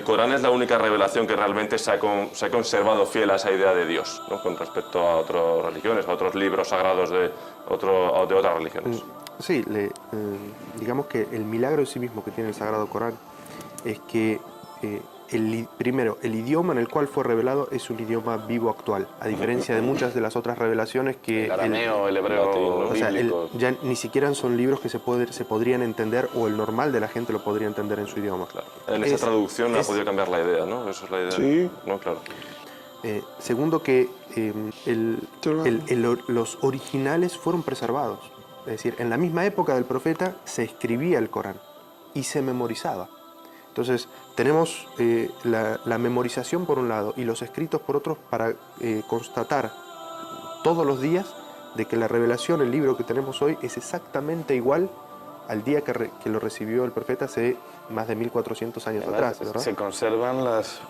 El Corán es la única revelación que realmente se ha conservado fiel a esa idea de Dios, ¿no? Con respecto a otras religiones, a otros libros sagrados de otras religiones. Sí, digamos que el milagro en sí mismo que tiene el Sagrado Corán es que, primero, el idioma en el cual fue revelado es un idioma vivo actual, a diferencia de muchas de las otras revelaciones que... El arameo, el hebreo, o sea, bíblico. ya ni siquiera son libros que se podrían entender, o el normal de la gente lo podría entender en su idioma. Claro. En esa traducción ha podido cambiar la idea, ¿no? Esa es la idea. Sí. No, claro. Segundo, que los originales fueron preservados. Es decir, en la misma época del profeta se escribía el Corán y se memorizaba. Entonces, tenemos la memorización por un lado y los escritos por otro para constatar todos los días de que la revelación, el libro que tenemos hoy, es exactamente igual al día que lo recibió el profeta hace más de 1400 años atrás, ¿verdad? Se conservan las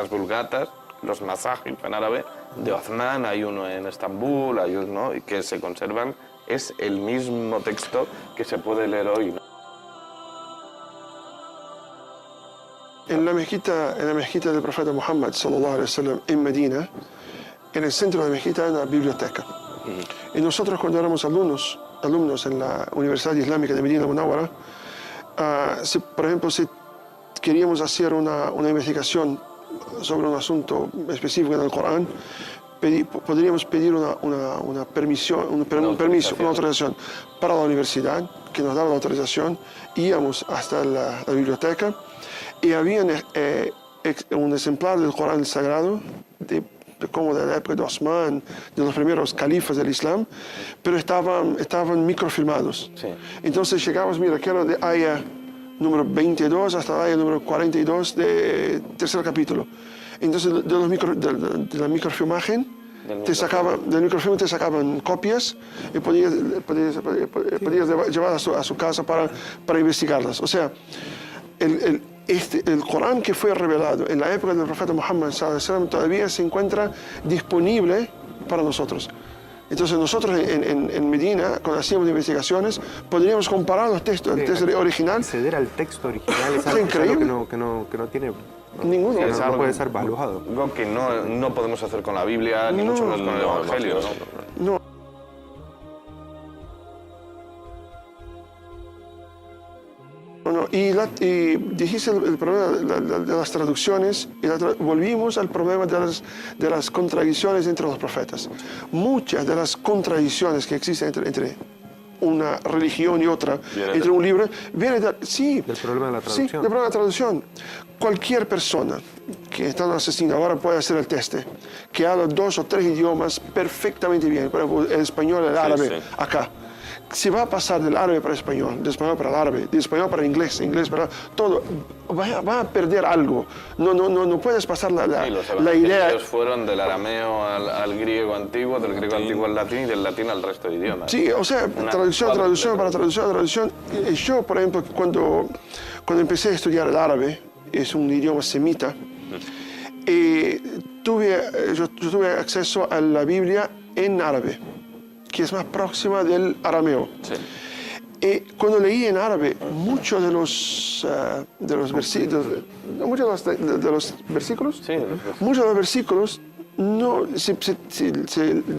vulgatas, los masajif en árabe, de Uthman, hay uno en Estambul, hay uno que se conservan, es el mismo texto que se puede leer hoy, ¿no? En la mezquita del profeta Muhammad sallallahu alaihi wasallam en Medina, en el centro de la mezquita hay una biblioteca. Y nosotros cuando éramos alumnos en la Universidad Islámica de Medina Munawara, por ejemplo, si queríamos hacer una investigación sobre un asunto específico en el Corán, podríamos pedir una autorización para la universidad, que nos daba la autorización, íbamos hasta la biblioteca y había un ejemplar del Corán Sagrado, como de la época de Osman, de los primeros califas del Islam, pero estaban microfilmados. Sí. Entonces llegamos, mira, que era de aya número 22 hasta la aya número 42 del tercer capítulo. Entonces de la microfilmaje te sacaban copias y podías llevar a su casa para investigarlas. O sea, el Corán que fue revelado en la época del profeta Muhammad sallallahu alaihi wasallam todavía se encuentra disponible para nosotros. Entonces nosotros en Medina, cuando hacíamos investigaciones, podríamos comparar los textos, el texto original. Acceder al texto original es algo increíble. Que no tiene... Ninguno. No puede ser valuado. Algo que no podemos hacer con la Biblia, ni mucho menos con el Evangelio. No. Y dijiste el problema de las traducciones, y volvimos al problema de las contradicciones entre los profetas. Muchas de las contradicciones que existen entre una religión y otra, entre un libro, viene del problema de la traducción. Sí, del problema de la traducción. Cualquier persona que está en una asesina ahora puede hacer el test, que habla 2 o 3 idiomas perfectamente bien, por ejemplo, el español, el árabe, acá. Si va a pasar del árabe para el español, del español para el árabe, del español para el inglés para todo, va a perder algo. No puedes pasar la idea. Los fueron del arameo al griego antiguo, del griego antiguo al latín y del latín al resto de idiomas. Sí, o sea, traducción para traducción. Yo, por ejemplo, cuando empecé a estudiar el árabe, es un idioma semita, yo tuve acceso a la Biblia en árabe, que es más próxima del arameo. Sí. Cuando leí en árabe, muchos de los versículos,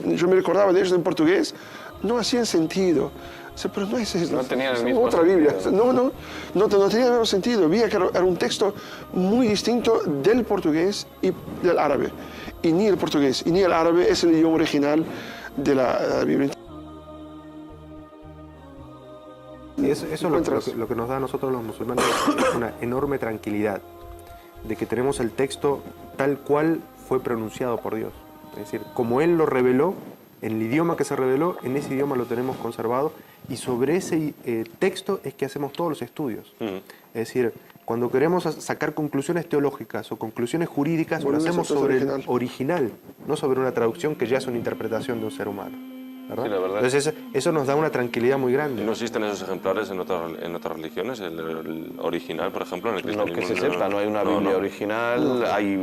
yo me recordaba de ellos en portugués, no hacían sentido. Pero no tenían el mismo otra Biblia. No tenía el mismo sentido. Vi que era un texto muy distinto del portugués y del árabe. Y ni el portugués y ni el árabe es el idioma original de la Biblia. Y eso es lo que nos da a nosotros los musulmanes una enorme tranquilidad de que tenemos el texto tal cual fue pronunciado por Dios. Es decir, como Él lo reveló, en el idioma que se reveló, en ese idioma lo tenemos conservado y sobre ese texto es que hacemos todos los estudios. Es decir, cuando queremos sacar conclusiones teológicas o conclusiones jurídicas, lo hacemos sobre el original, no sobre una traducción que ya es una interpretación de un ser humano. ¿verdad? Sí, la verdad. Entonces eso nos da una tranquilidad muy grande. ¿No existen esos ejemplares en otras religiones? El original, por ejemplo, en el No cristianismo. que se sepa, no hay una Biblia original, hay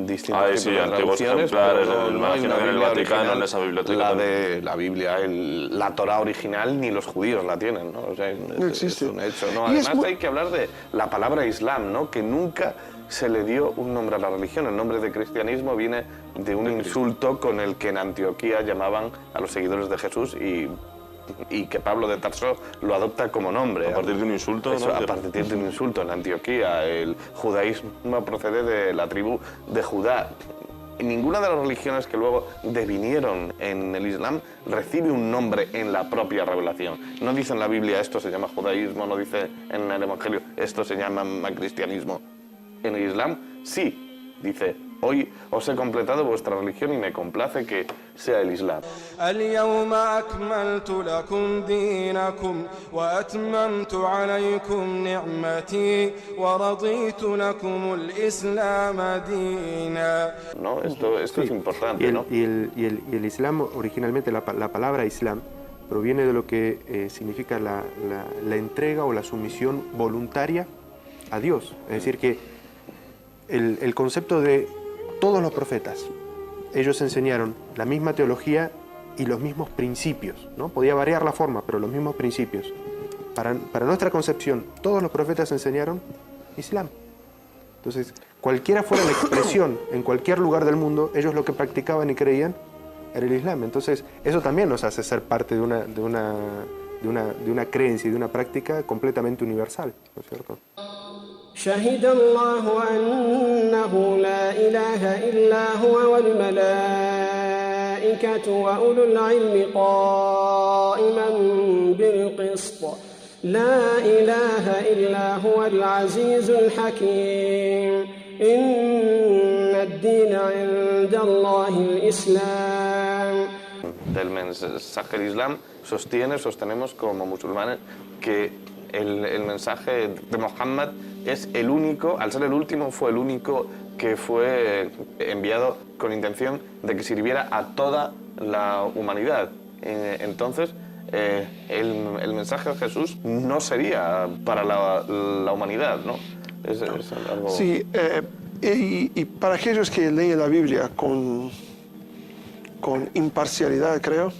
distintos tipos Sí, de antiguos traducciones, ejemplares, pero me no hay imagino una que en el Biblia Vaticano, original, en esa biblioteca la también. de la Biblia, la Torá original, ni los judíos la tienen, ¿no? O sea, No es existe. un hecho, ¿no? Y es Además muy- hay que hablar de la palabra Islam, ¿no? Que nunca se le dio un nombre a la religión. El nombre de cristianismo viene de un insulto con el que en Antioquía llamaban a los seguidores de Jesús y que Pablo de Tarso lo adopta como nombre. A partir de un insulto, Eso, ¿no? a partir de un insulto en Antioquía. El judaísmo procede de la tribu de Judá. Ninguna de las religiones que luego devinieron en el Islam recibe un nombre en la propia revelación. No dice en la Biblia esto se llama judaísmo, no dice en el Evangelio esto se llama cristianismo. En el Islam sí, dice, hoy os he completado vuestra religión y me complace que sea el Islam. اليوم أكملت لكم دينكم وأتممت عليكم نعمتي ورضيت لكم الإسلام دينا. ¿No? Esto es importante, Y ¿no? el Islam, originalmente la palabra Islam, proviene de lo que significa la entrega o la sumisión voluntaria a Dios. Es decir, que el concepto de todos los profetas, ellos enseñaron la misma teología y los mismos principios, ¿no? Podía variar la forma, pero los mismos principios. Para nuestra concepción, todos los profetas enseñaron Islam. Entonces, cualquiera fuera la expresión en cualquier lugar del mundo, ellos lo que practicaban y creían era el Islam. Entonces, eso también nos hace ser parte de una creencia y de una práctica completamente universal, ¿no es cierto? شهد الله أنه لا إله إلا هو والملائكة وأولو العلم قائما بالقسط لا إله إلا هو العزيز الحكيم إن الدين عند الله الإسلام. Del mensaje del Islam sostenemos como musulmanes que el mensaje de Mohammed es el único, al ser el último, fue el único que fue enviado con intención de que sirviera a toda la humanidad. Entonces, el mensaje de Jesús no sería para la humanidad, ¿no? Es algo... Sí, y para aquellos que leen la Biblia con imparcialidad, creo,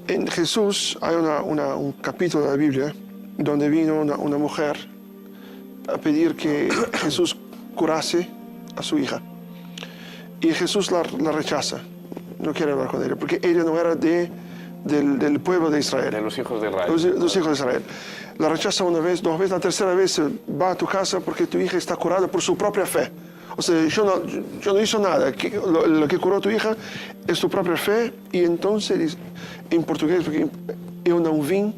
en Jesús hay un capítulo de la Biblia donde vino una mujer a pedir que Jesús curase a su hija. Y Jesús la rechaza, no quiere hablar con ella, porque ella no era del pueblo de Israel. De los hijos de Israel. Los hijos de Israel. La rechaza una vez, dos veces, la tercera vez va a tu casa porque tu hija está curada por su propia fe. O sea, yo no hice nada. Lo que curó tu hija es tu propia fe. Y entonces, en portugués, porque eu não vim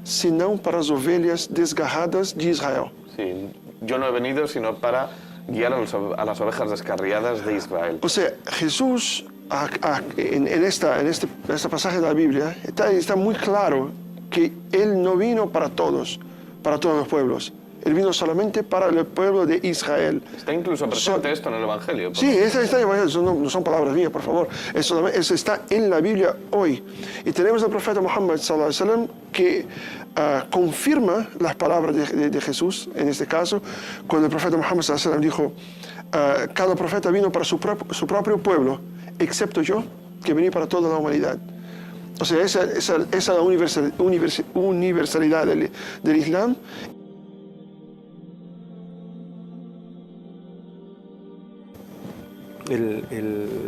senão para as ovelhas desgarradas de Israel. Sí, yo no he venido sino para guiar a las ovejas descarriadas de Israel. O sea, Jesús, en este pasaje de la Biblia, está muy claro que Él no vino para todos los pueblos. Él vino solamente para el pueblo de Israel. Está incluso presente esto en el Evangelio. Sí, está en el Evangelio, no son palabras mías, por favor. Eso está en la Biblia hoy. Y tenemos al profeta Muhammad sallallahu alaihi wasallam que confirma las palabras de Jesús, en este caso, cuando el profeta Muhammad sallallahu alaihi wasallam dijo, cada profeta vino para su propio pueblo, excepto yo, que vení para toda la humanidad. O sea, esa es la universalidad del Islam.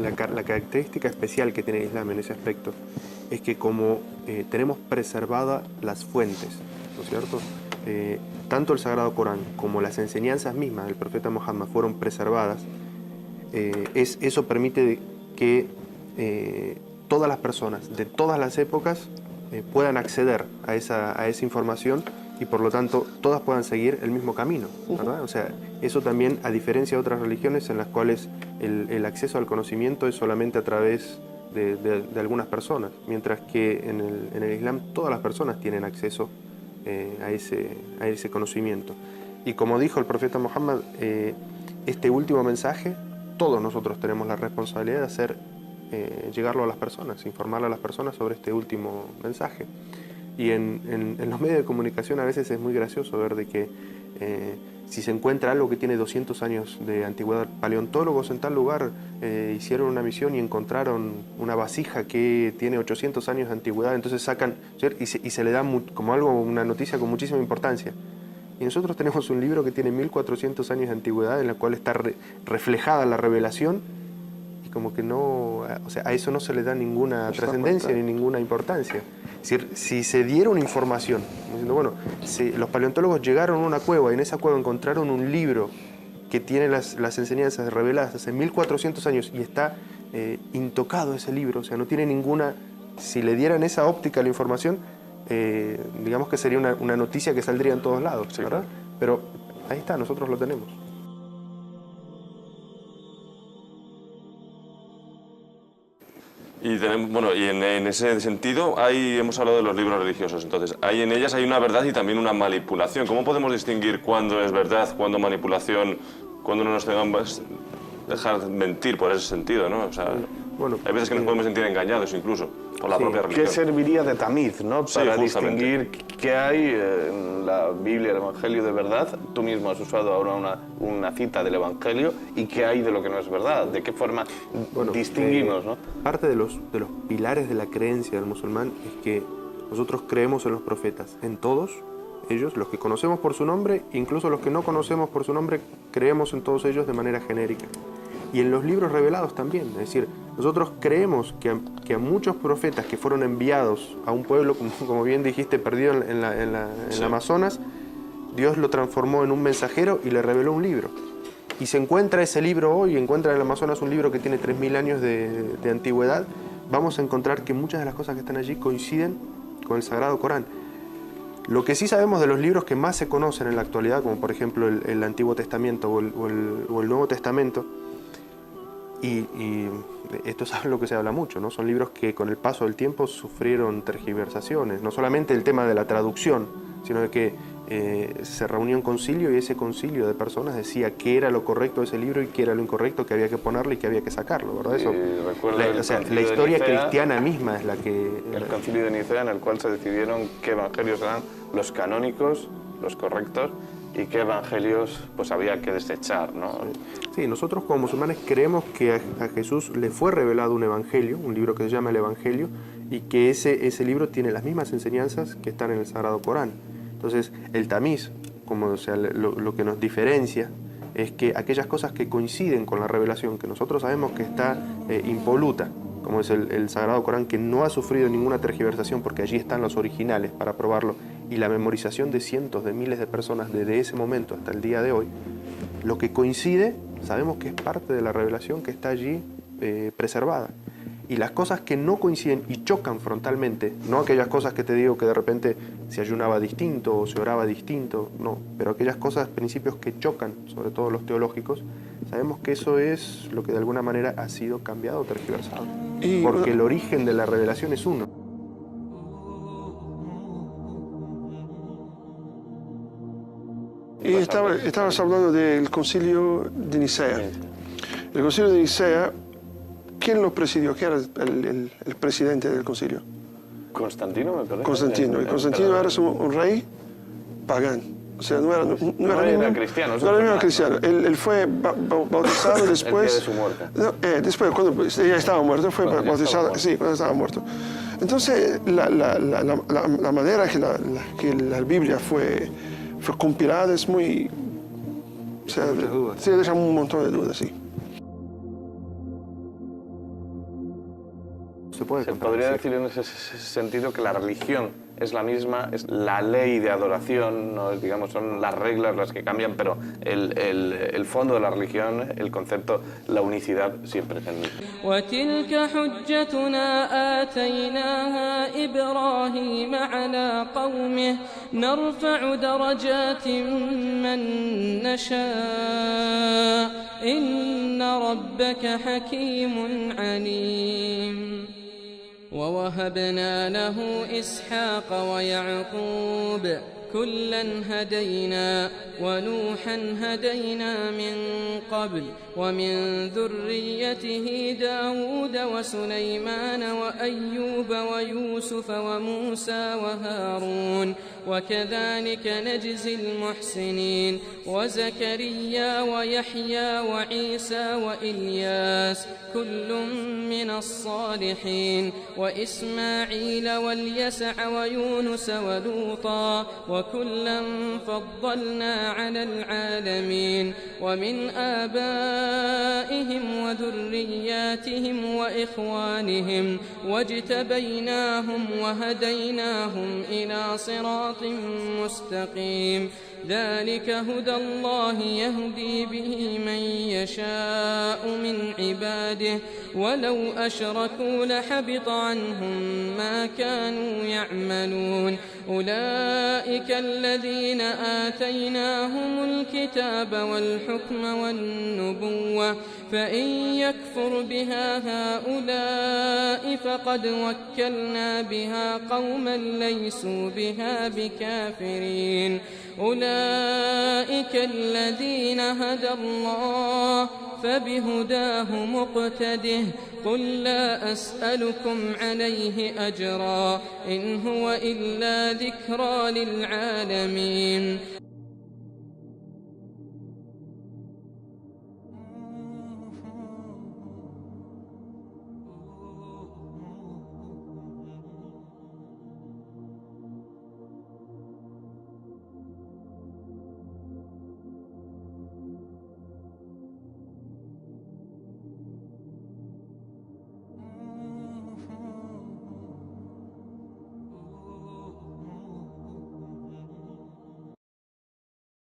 La característica especial que tiene el Islam en ese aspecto es que como tenemos preservadas las fuentes, ¿no es cierto? Tanto el Sagrado Corán como las enseñanzas mismas del profeta Muhammad fueron preservadas, eso permite que todas las personas de todas las épocas puedan acceder a esa información y por lo tanto todas puedan seguir el mismo camino, ¿verdad? O sea, eso también, a diferencia de otras religiones en las cuales el acceso al conocimiento es solamente a través de algunas personas, mientras que en el Islam todas las personas tienen acceso a ese conocimiento. Y como dijo el profeta Muhammad, este último mensaje, todos nosotros tenemos la responsabilidad de hacer llegarlo a las personas, informarle a las personas sobre este último mensaje. Y en los medios de comunicación a veces es muy gracioso ver de que si se encuentra algo que tiene 200 años de antigüedad, paleontólogos en tal lugar hicieron una misión y encontraron una vasija que tiene 800 años de antigüedad, entonces sacan y se le da como algo, una noticia con muchísima importancia. Y nosotros tenemos un libro que tiene 1400 años de antigüedad en la cual está reflejada la revelación y como que no, o sea, a eso no se le da ninguna trascendencia ni ninguna importancia. Es decir, si se diera una información, diciendo, bueno, si los paleontólogos llegaron a una cueva y en esa cueva encontraron un libro que tiene las enseñanzas reveladas hace 1400 años y está intocado ese libro, o sea, no tiene ninguna, si le dieran esa óptica a la información, digamos que sería una noticia que saldría en todos lados, sí, ¿verdad? Pero ahí está, nosotros lo tenemos. Y tenemos, bueno, y en ese sentido hemos hablado de los libros religiosos, entonces en ellas hay una verdad y también una manipulación. ¿Cómo podemos distinguir cuándo es verdad, cuándo manipulación, cuándo no nos debemos dejar mentir por ese sentido, ¿no? O sea, bueno, hay veces que nos podemos sentir engañados incluso por la propia religión. ¿Qué serviría de tamiz, ¿no? Para distinguir qué hay en la Biblia, el Evangelio de verdad. Tú mismo has usado ahora una cita del Evangelio y qué hay de lo que no es verdad. ¿De qué forma distinguimos, no? Parte de los pilares de la creencia del musulmán es que nosotros creemos en los profetas, en todos ellos, los que conocemos por su nombre, incluso los que no conocemos por su nombre, creemos en todos ellos de manera genérica. Y en los libros revelados también, es decir, nosotros creemos que a muchos profetas que fueron enviados a un pueblo, como bien dijiste, perdido en la Amazonas, Dios lo transformó en un mensajero y le reveló un libro. Y se encuentra ese libro hoy, encuentra en el Amazonas un libro que tiene 3000 años de antigüedad, vamos a encontrar que muchas de las cosas que están allí coinciden con el Sagrado Corán. Lo que sí sabemos de los libros que más se conocen en la actualidad, como por ejemplo el Antiguo Testamento o el Nuevo Testamento, y esto es algo que se habla mucho, ¿no? Son libros que con el paso del tiempo sufrieron tergiversaciones, no solamente el tema de la traducción, sino de que se reunió un concilio y ese concilio de personas decía qué era lo correcto de ese libro y qué era lo incorrecto, que había que ponerle y que había que sacarlo, ¿verdad? Eso, la historia cristiana misma es la que... El concilio de Nicea, en el cual se decidieron qué evangelios eran los canónicos, los correctos, y qué evangelios pues había que desechar, ¿no? Sí, nosotros como musulmanes creemos que a Jesús le fue revelado un evangelio, un libro que se llama el Evangelio, y que ese libro tiene las mismas enseñanzas que están en el Sagrado Corán. Entonces, el tamiz, lo que nos diferencia, es que aquellas cosas que coinciden con la revelación, que nosotros sabemos que está impoluta, como es el Sagrado Corán, que no ha sufrido ninguna tergiversación porque allí están los originales para probarlo, y la memorización de cientos de miles de personas desde ese momento hasta el día de hoy, lo que coincide, sabemos que es parte de la revelación que está allí preservada. Y las cosas que no coinciden y chocan frontalmente, no aquellas cosas que te digo que de repente se ayunaba distinto o se oraba distinto, no, pero aquellas cosas, principios que chocan, sobre todo los teológicos, sabemos que eso es lo que de alguna manera ha sido cambiado o tergiversado. Porque el origen de la revelación es uno. Y estabas hablando del concilio de Nicea. El concilio de Nicea, ¿quién lo presidió? ¿Quién era el presidente del concilio? Constantino, me parece. Constantino. Y Constantino era un rey pagano. O sea, no era cristiano. No era cristiano. Él fue bautizado después... El día de su muerte. No, después, cuando ya estaba muerto, fue bautizado. Sí, cuando estaba muerto. Entonces, la manera que la Biblia fue compilada es muy... O sea, sí, deja un montón de dudas, sí. Se podría decir en ese sentido que la religión es la misma, es la ley de adoración, ¿no? Digamos, son las reglas las que cambian, pero el fondo de la religión, el concepto, la unicidad siempre es el mismo. وتلك حجتنا آتيناها إبراهيم على قومه نرفع درجات من نشاء إن ربك حكيم عليم ووهبنا له إسحاق ويعقوب كلا هدينا ونوحا هدينا من قبل ومن ذريته داود وسليمان وأيوب ويوسف وموسى وهارون وكذلك نجزي المحسنين وزكريا ويحيى وعيسى وإلياس كل من الصالحين وإسماعيل واليسع ويونس ولوطا وكلا فضلنا على العالمين ومن آبائهم وذرياتهم وإخوانهم واجتبيناهم وهديناهم إلى صراط مستقيم ذلك هدى الله يهدي به من يشاء من عباده ولو أشركوا لحبط عنهم ما كانوا يعملون أولئك الذين آتيناهم الكتاب والحكم والنبوة فإن يكفر بها هؤلاء فقد وكلنا بها قوما ليسوا بها بكافرين أولئك الذين هدى الله فبهداه مقتده قل لا أسألكم عليه أجرا إن هو إلا ذكرى للعالمين